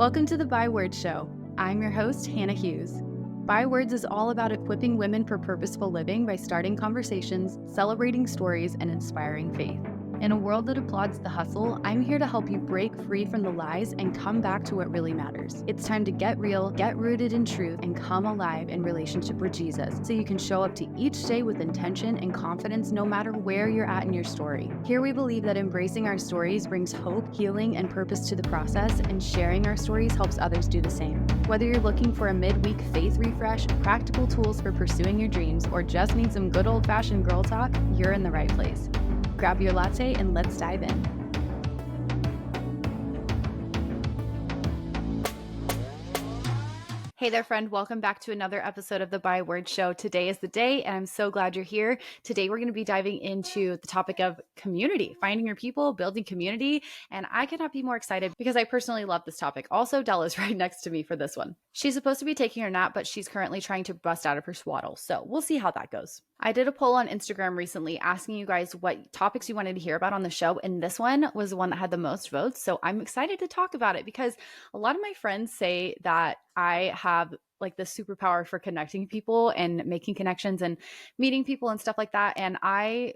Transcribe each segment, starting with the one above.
Welcome to the Bywords Show. I'm your host, Hannah Hughes. Bywords is all about equipping women for purposeful living by starting conversations, celebrating stories, and inspiring faith. In a world that applauds the hustle, I'm here to help you break free from the lies and come back to what really matters. It's time to get real, get rooted in truth, and come alive in relationship with Jesus so you can show up to each day with intention and confidence no matter where you're at in your story. Here we believe that embracing our stories brings hope, healing, and purpose to the process, and sharing our stories helps others do the same. Whether you're looking for a midweek faith refresh, practical tools for pursuing your dreams, or just need some good old-fashioned girl talk, you're in the right place. Grab your latte and let's dive in. Hey there, friend. Welcome back to another episode of the Bywords Show. Today is the day, and I'm so glad you're here. Today, we're going to be diving into the topic of community, finding your people, building community. And I cannot be more excited because I personally love this topic. Also, Della's right next to me for this one. She's supposed to be taking her nap, but she's currently trying to bust out of her swaddle. So we'll see how that goes. I did a poll on Instagram recently asking you guys what topics you wanted to hear about on the show. And this one was the one that had the most votes. So I'm excited to talk about it because a lot of my friends say that I have like the superpower for connecting people and making connections and meeting people and stuff like that. And I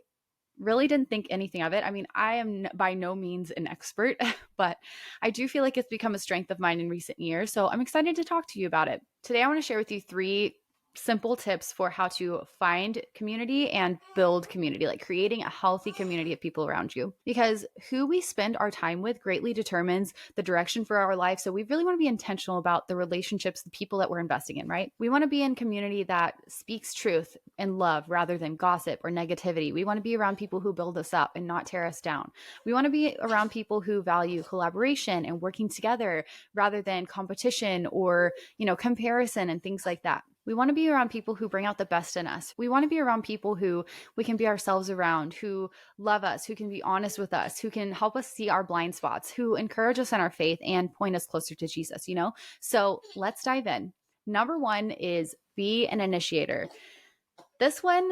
really didn't think anything of it. I mean, I am by no means an expert, but I do feel like it's become a strength of mine in recent years. So I'm excited to talk to you about it. Today, I want to share with you 3 simple tips for how to find community and build community, like creating a healthy community of people around you. Because who we spend our time with greatly determines the direction for our life. So we really want to be intentional about the relationships, the people that we're investing in, right? We want to be in community that speaks truth and love rather than gossip or negativity. We want to be around people who build us up and not tear us down. We want to be around people who value collaboration and working together rather than competition or, comparison and things like that. We want to be around people who bring out the best in us. We want to be around people who we can be ourselves around, who love us, who can be honest with us, who can help us see our blind spots, who encourage us in our faith and point us closer to Jesus, So let's dive in. Number 1 is be an initiator. This one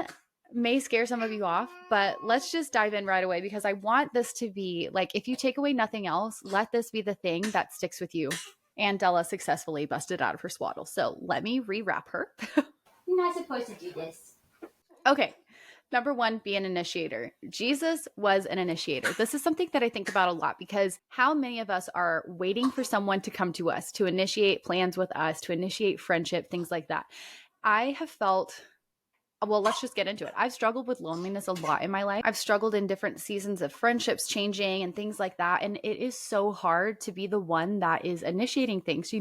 may scare some of you off, but let's just dive in right away because I want this to be like, if you take away nothing else, let this be the thing that sticks with you. And Della successfully busted out of her swaddle. So let me rewrap her. You're not supposed to do this. Okay. Number 1, be an initiator. Jesus was an initiator. This is something that I think about a lot because how many of us are waiting for someone to come to us, to initiate plans with us, to initiate friendship, things like that. I have felt... Well, let's just get into it. I've struggled with loneliness a lot in my life. I've struggled in different seasons of friendships changing and things like that. And it is so hard to be the one that is initiating things,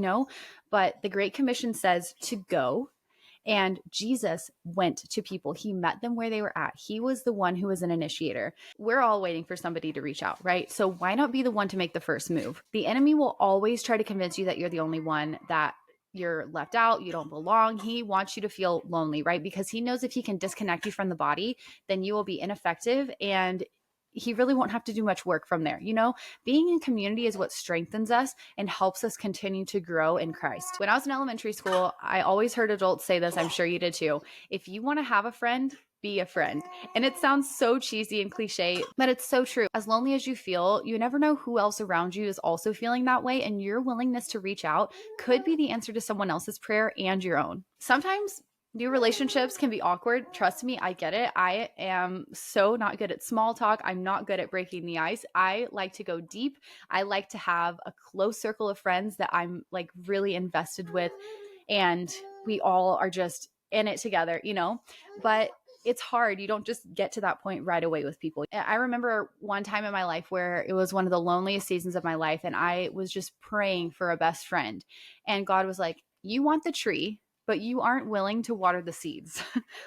But the Great Commission says to go. And Jesus went to people. He met them where they were at. He was the one who was an initiator. We're all waiting for somebody to reach out, right? So why not be the one to make the first move? The enemy will always try to convince you that you're the only one, that you're left out, you don't belong. He wants you to feel lonely, right? Because he knows if he can disconnect you from the body, then you will be ineffective and he really won't have to do much work from there. Being in community is what strengthens us and helps us continue to grow in Christ. When I was in elementary school, I always heard adults say this. I'm sure you did too. If you want to have a friend, be a friend. And it sounds so cheesy and cliche, but it's so true. As lonely as you feel, you never know who else around you is also feeling that way. And your willingness to reach out could be the answer to someone else's prayer and your own. Sometimes new relationships can be awkward. Trust me, I get it. I am so not good at small talk. I'm not good at breaking the ice. I like to go deep. I like to have a close circle of friends that I'm like really invested with. And we all are just in it together, But it's hard. You don't just get to that point right away with people. I remember one time in my life where it was one of the loneliest seasons of my life. And I was just praying for a best friend. And God was like, you want the tree, but you aren't willing to water the seeds.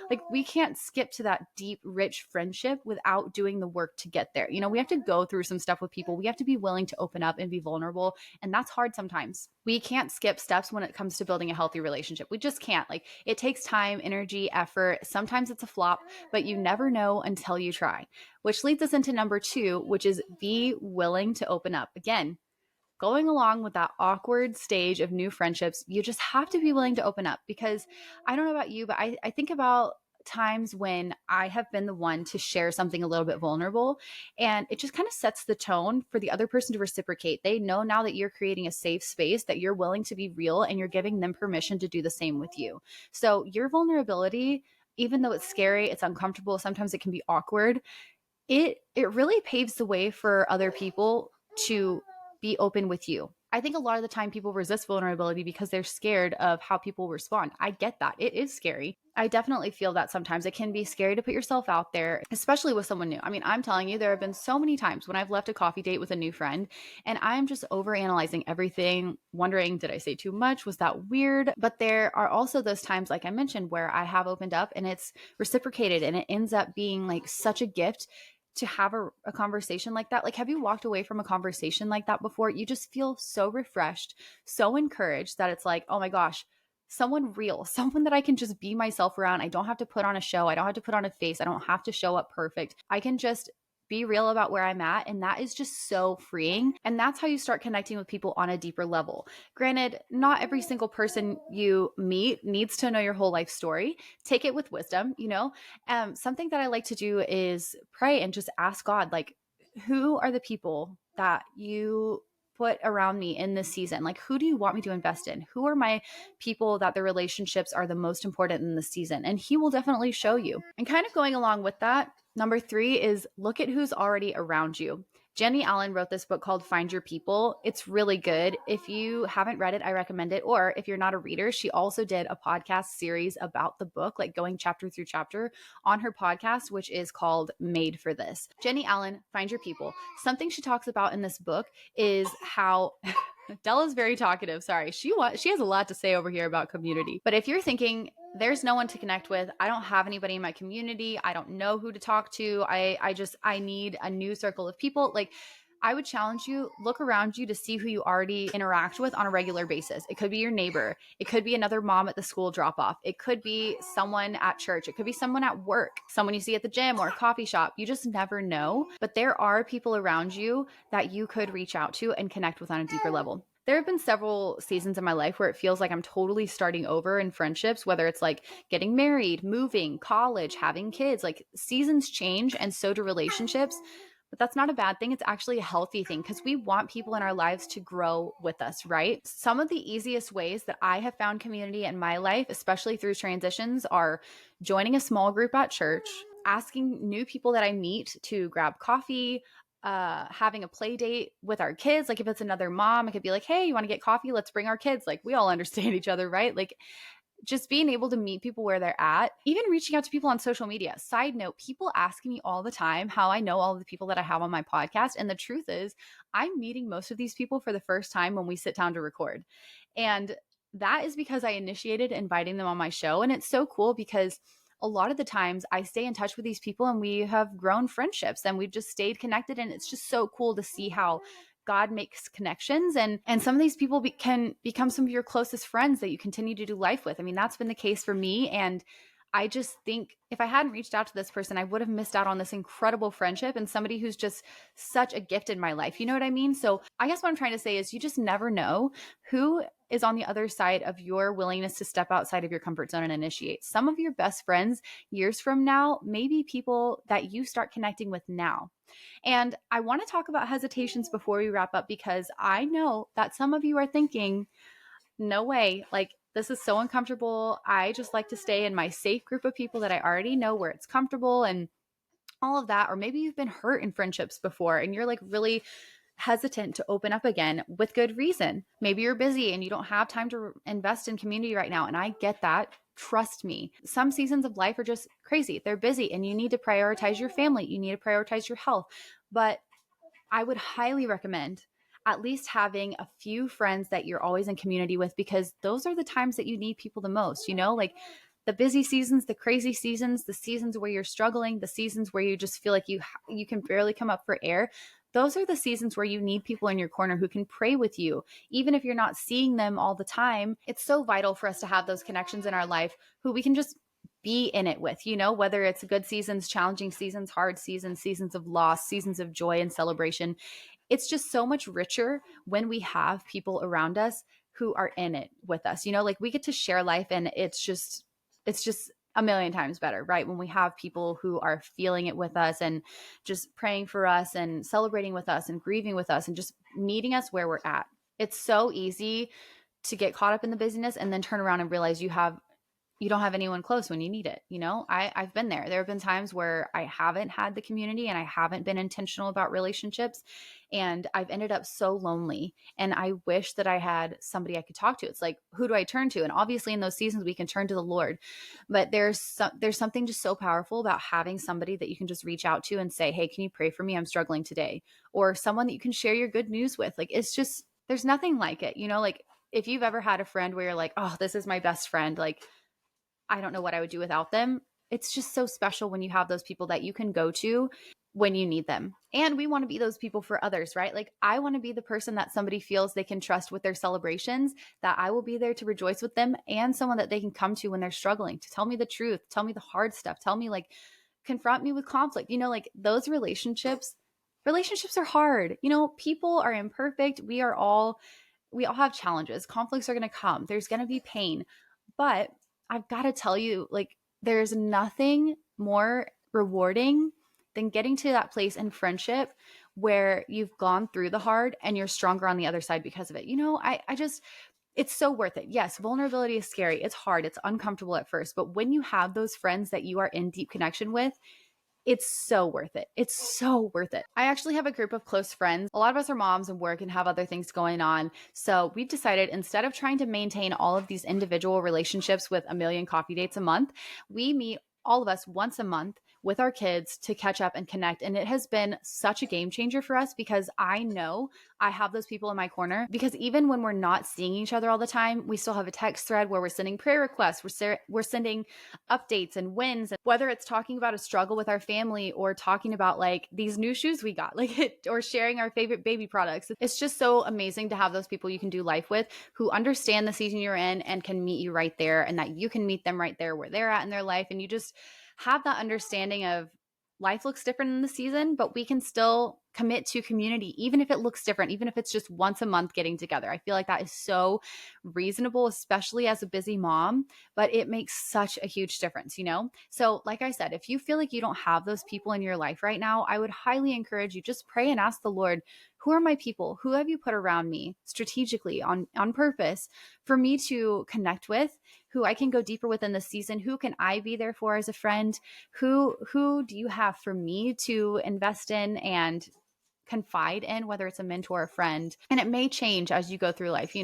Like we can't skip to that deep, rich friendship without doing the work to get there. We have to go through some stuff with people. We have to be willing to open up and be vulnerable. And that's hard sometimes. We can't skip steps when it comes to building a healthy relationship. We just can't. Like it takes time, energy, effort. Sometimes it's a flop, but you never know until you try, which leads us into number 2, which is be willing to open up. Again, going along with that awkward stage of new friendships, you just have to be willing to open up because I don't know about you, but I think about times when I have been the one to share something a little bit vulnerable, and it just kind of sets the tone for the other person to reciprocate. They know now that you're creating a safe space, that you're willing to be real, and you're giving them permission to do the same with you. So your vulnerability, even though it's scary, it's uncomfortable, sometimes it can be awkward, it really paves the way for other people to be open with you. I think a lot of the time people resist vulnerability because they're scared of how people respond. I get that. It is scary. I definitely feel that sometimes it can be scary to put yourself out there, especially with someone new. I mean, I'm telling you, there have been so many times when I've left a coffee date with a new friend and I'm just overanalyzing everything, wondering, did I say too much? Was that weird? But there are also those times, like I mentioned, where I have opened up and it's reciprocated and it ends up being like such a gift to have a conversation like that. Like, have you walked away from a conversation like that before? You just feel so refreshed, so encouraged that it's like, oh my gosh, someone real, someone that I can just be myself around. I don't have to put on a show. I don't have to put on a face. I don't have to show up perfect. I can just be real about where I'm at. And that is just so freeing. And that's how you start connecting with people on a deeper level. Granted, not every single person you meet needs to know your whole life story. Take it with wisdom, you know? Something that I like to do is pray and just ask God, like, who are the people that you put around me in this season? Like, who do you want me to invest in? Who are my people that the relationships are the most important in this season? And He will definitely show you. And kind of going along with that, number 3 is look at who's already around you. Jenny Allen wrote this book called Find Your People. It's really good. If you haven't read it, I recommend it. Or if you're not a reader, she also did a podcast series about the book, like going chapter through chapter on her podcast, which is called Made for This. Jenny Allen, Find Your People. Something she talks about in this book is how Della's very talkative. Sorry. She has a lot to say over here about community. But if you're thinking there's no one to connect with, I don't have anybody in my community, I don't know who to talk to, I need a new circle of people, like, I would challenge you, look around you to see who you already interact with on a regular basis. It could be your neighbor. It could be another mom at the school drop off. It could be someone at church. It could be someone at work, someone you see at the gym or a coffee shop. You just never know. But there are people around you that you could reach out to and connect with on a deeper level. There have been several seasons in my life where it feels like I'm totally starting over in friendships, whether it's like getting married, moving, college, having kids. Like, seasons change and so do relationships. But that's not a bad thing. It's actually a healthy thing because we want people in our lives to grow with us, right? Some of the easiest ways that I have found community in my life, especially through transitions, are joining a small group at church, asking new people that I meet to grab coffee, having a play date with our kids. Like, if it's another mom, I could be like, hey, you want to get coffee? Let's bring our kids. Like, we all understand each other, right? Like, just being able to meet people where they're at, even reaching out to people on social media. Side note, people ask me all the time how I know all of the people that I have on my podcast. And the truth is, I'm meeting most of these people for the first time when we sit down to record. And that is because I initiated inviting them on my show. And it's so cool because a lot of the times I stay in touch with these people and we have grown friendships and we've just stayed connected. And it's just so cool to see how God makes connections, and some of these people can become some of your closest friends that you continue to do life with. I mean, that's been the case for me. And I just think if I hadn't reached out to this person, I would have missed out on this incredible friendship and somebody who's just such a gift in my life. You know what I mean? So I guess what I'm trying to say is you just never know who is on the other side of your willingness to step outside of your comfort zone and initiate. Some of your best friends years from now may be people that you start connecting with now. And I want to talk about hesitations before we wrap up because I know that some of you are thinking, no way, like, this is so uncomfortable. I just like to stay in my safe group of people that I already know where it's comfortable and all of that. Or maybe you've been hurt in friendships before and you're like really hesitant to open up again with good reason. Maybe you're busy and you don't have time to invest in community right now. And I get that. Trust me. Some seasons of life are just crazy. They're busy and you need to prioritize your family. You need to prioritize your health. But I would highly recommend at least having a few friends that you're always in community with, because those are the times that you need people the most, you know, like the busy seasons, the crazy seasons, the seasons where you're struggling, the seasons where you just feel like you can barely come up for air. Those are the seasons where you need people in your corner who can pray with you. Even if you're not seeing them all the time, it's so vital for us to have those connections in our life who we can just be in it with, you know, whether it's good seasons, challenging seasons, hard seasons, seasons of loss, seasons of joy and celebration. It's just so much richer when we have people around us who are in it with us. You know, like we get to share life and it's just a million times better, right? When we have people who are feeling it with us and just praying for us and celebrating with us and grieving with us and just meeting us where we're at. It's so easy to get caught up in the busyness and then turn around and realize you don't have anyone close when you need it. I've been there. There have been times where I haven't had the community and I haven't been intentional about relationships, and I've ended up so lonely. And I wish that I had somebody I could talk to. It's like, who do I turn to? And obviously in those seasons we can turn to the Lord, but there's something just so powerful about having somebody that you can just reach out to and say, hey, can you pray for me? I'm struggling today. Or someone that you can share your good news with. Like, it's just, there's nothing like it. Like if you've ever had a friend where you're like, oh, this is my best friend, like I don't know what I would do without them. It's just so special when you have those people that you can go to when you need them. And we want to be those people for others, right? Like I want to be the person that somebody feels they can trust with their celebrations, that I will be there to rejoice with them, and someone that they can come to when they're struggling, to tell me the truth, tell me the hard stuff, tell me like confront me with conflict. Like those relationships are hard. People are imperfect. We all have challenges. Conflicts are going to come. There's going to be pain. But I've got to tell you, like, there's nothing more rewarding than getting to that place in friendship where you've gone through the hard and you're stronger on the other side because of it. It's so worth it. Yes, vulnerability is scary. It's hard. It's uncomfortable at first. But when you have those friends that you are in deep connection with, it's so worth it. It's so worth it. I actually have a group of close friends. A lot of us are moms and work and have other things going on. So we've decided, instead of trying to maintain all of these individual relationships with a million coffee dates a month, we meet all of us once a month with our kids to catch up and connect. And it has been such a game changer for us because I know I have those people in my corner, because even when we're not seeing each other all the time, we still have a text thread where we're sending prayer requests, we're sending updates and wins, and whether it's talking about a struggle with our family or talking about like these new shoes we got, or sharing our favorite baby products. It's just so amazing to have those people you can do life with, who understand the season you're in and can meet you right there, and that you can meet them right there where they're at in their life. And you just have that understanding of life looks different in the season, but we can still commit to community, even if it looks different, even if it's just once a month getting together. I feel like that is so reasonable, especially as a busy mom, but it makes such a huge difference. So like I said, if you feel like you don't have those people in your life right now, I would highly encourage you, just pray and ask the Lord, who are my people? Who have you put around me strategically on purpose for me to connect with, who I can go deeper with in this season? Who can I be there for as a friend? Who do you have for me to invest in and confide in, whether it's a mentor or friend? And it may change as you go through life.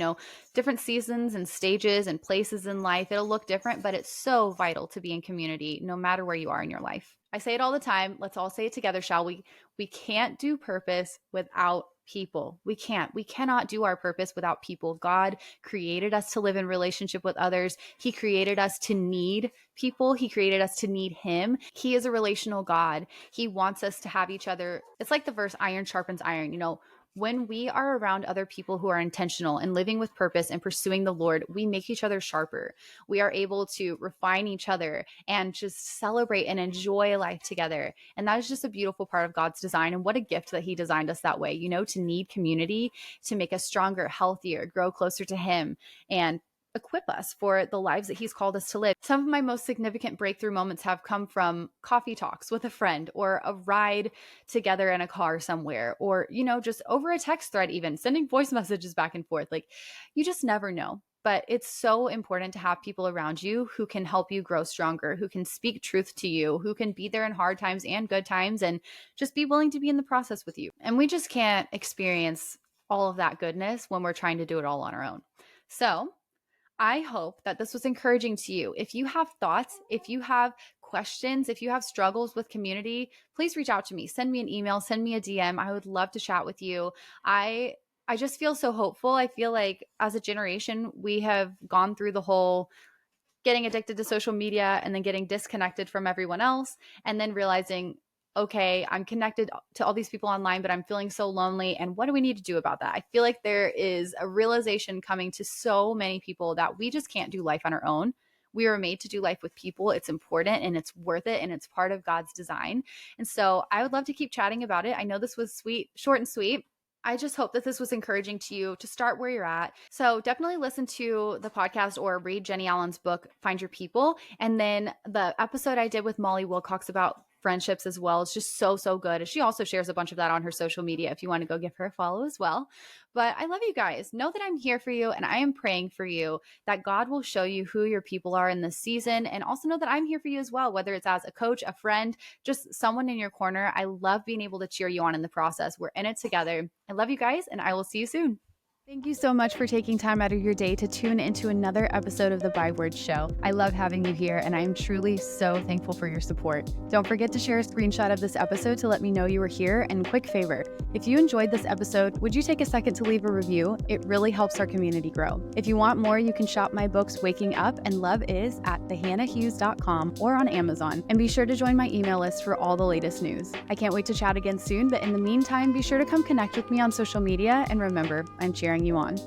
Different seasons and stages and places in life, it'll look different, but it's so vital to be in community no matter where you are in your life. I say it all the time. Let's all say it together, shall we? We can't do purpose without people. We cannot do our purpose without people. God created us to live in relationship with others. He created us to need people. He created us to need Him. He is a relational God. He wants us to have each other. It's like the verse, iron sharpens iron. When we are around other people who are intentional and living with purpose and pursuing the Lord, we make each other sharper. We are able to refine each other and just celebrate and enjoy life together. And that is just a beautiful part of God's design. And what a gift that He designed us that way, to need community, to make us stronger, healthier, grow closer to Him, and equip us for the lives that He's called us to live. Some of my most significant breakthrough moments have come from coffee talks with a friend, or a ride together in a car somewhere, or, just over a text thread, even sending voice messages back and forth. Like, you just never know. But it's so important to have people around you who can help you grow stronger, who can speak truth to you, who can be there in hard times and good times, and just be willing to be in the process with you. And we just can't experience all of that goodness when we're trying to do it all on our own. So I hope that this was encouraging to you. If you have thoughts, if you have questions, if you have struggles with community, please reach out to me. Send me an email, send me a DM. I would love to chat with you. I just feel so hopeful. I feel like as a generation, we have gone through the whole getting addicted to social media and then getting disconnected from everyone else, and then realizing, okay, I'm connected to all these people online, but I'm feeling so lonely. And what do we need to do about that? I feel like there is a realization coming to so many people that we just can't do life on our own. We were made to do life with people. It's important and it's worth it, and it's part of God's design. And so I would love to keep chatting about it. I know this was sweet, short and sweet, I just hope that this was encouraging to you to start where you're at. So definitely listen to the podcast or read Jenny Allen's book, Find Your People. And then the episode I did with Molly Wilcox about friendships as well is just so, so good. She also shares a bunch of that on her social media if you want to go give her a follow as well. But I love you guys. Know that I'm here for you and I am praying for you that God will show you who your people are in this season. And also know that I'm here for you as well, whether it's as a coach, a friend, just someone in your corner. I love being able to cheer you on in the process. We're in it together. I love you guys, and I will see you soon. Thank you so much for taking time out of your day to tune into another episode of the Byword Show. I love having you here, and I am truly so thankful for your support. Don't forget to share a screenshot of this episode to let me know you were here, and quick favor, if you enjoyed this episode, would you take a second to leave a review? It really helps our community grow. If you want more, you can shop my books Waking Up and Love Is at thehannahhughes.com or on Amazon, and be sure to join my email list for all the latest news. I can't wait to chat again soon, but in the meantime, be sure to come connect with me on social media, and remember, I'm cheering you on.